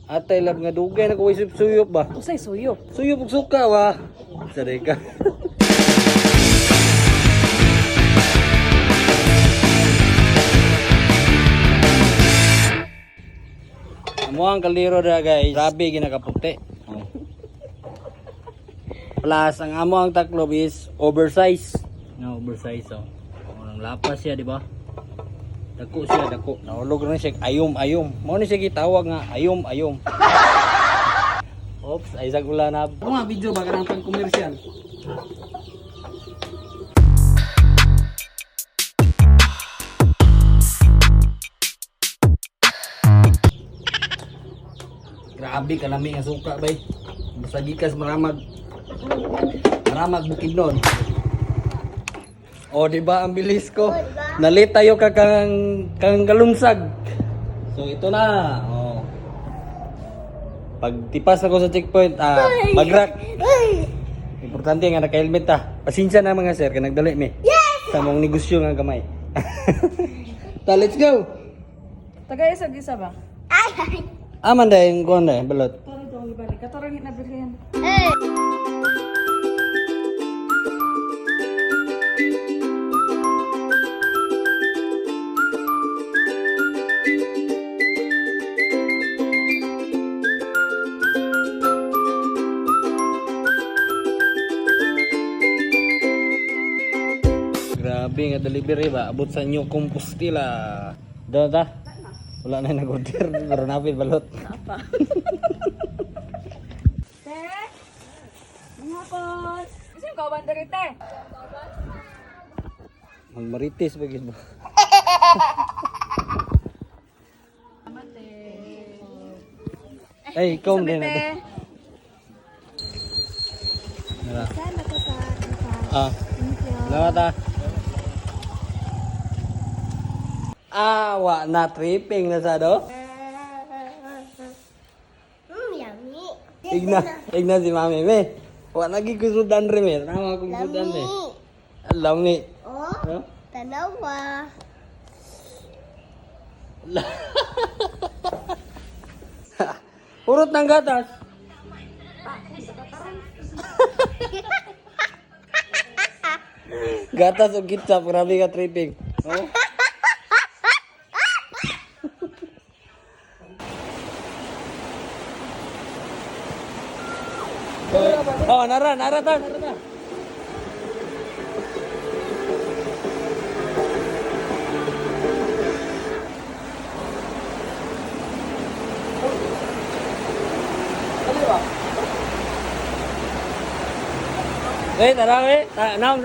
Atay lab nga dugay na ko isip suyop ba. Usay suyop. Suyop ug suka ba. Saray ka. Amo ang kaliro na guys. Grabe ginakaputi. Oh. Plus ang amo ang taklob is oversize. No, oversize oh. Ang lapas siya, di ba? Dako siya, dako. Nahulog na siya, ayom-ayom. Mao ni siya gitawag nga, ayom-ayom. Oops, ay sagula na. Mga video ba kanang pang komersyal? Grabe kalami nga suka bay. Basta gikas maramag. Maramag bukid nun. O, di ba ang bilis ko? Nalit tayo kang kalungsag. So, ito na. O. Pagtipas ako sa checkpoint, mag-rack. Importante nga naka-helmet Pasensya na mga sir, kanagdali mi. Yes! Sa mong negosyo nga gamay. Let's go! Tagay sa gisa ba? Aman dahil yung kuhan dahil, balot. Tara ito ang ibalik. Katorangit na bilhin. Grabe nga delivery ba, abot sa inyo Compostela. Doon ta? Wala na nag-order, pero napit balot. Apa? Te? Mga kon. Kasi yung kawan dari te. Magmarites bagis ba? Amate. Ay, ikaw din natin. Nara. Salamat wa na tripping na sa do? Yummy. Igna si mami me. Wa lagi kusudan rin me. Tama akong kusudan me. Alam ni. Oh, Huh? dalawa. Urot ng gatas. Gatas o ketchup, grabe ka tripping. Oh? Oh, nara ta. Tara, naam,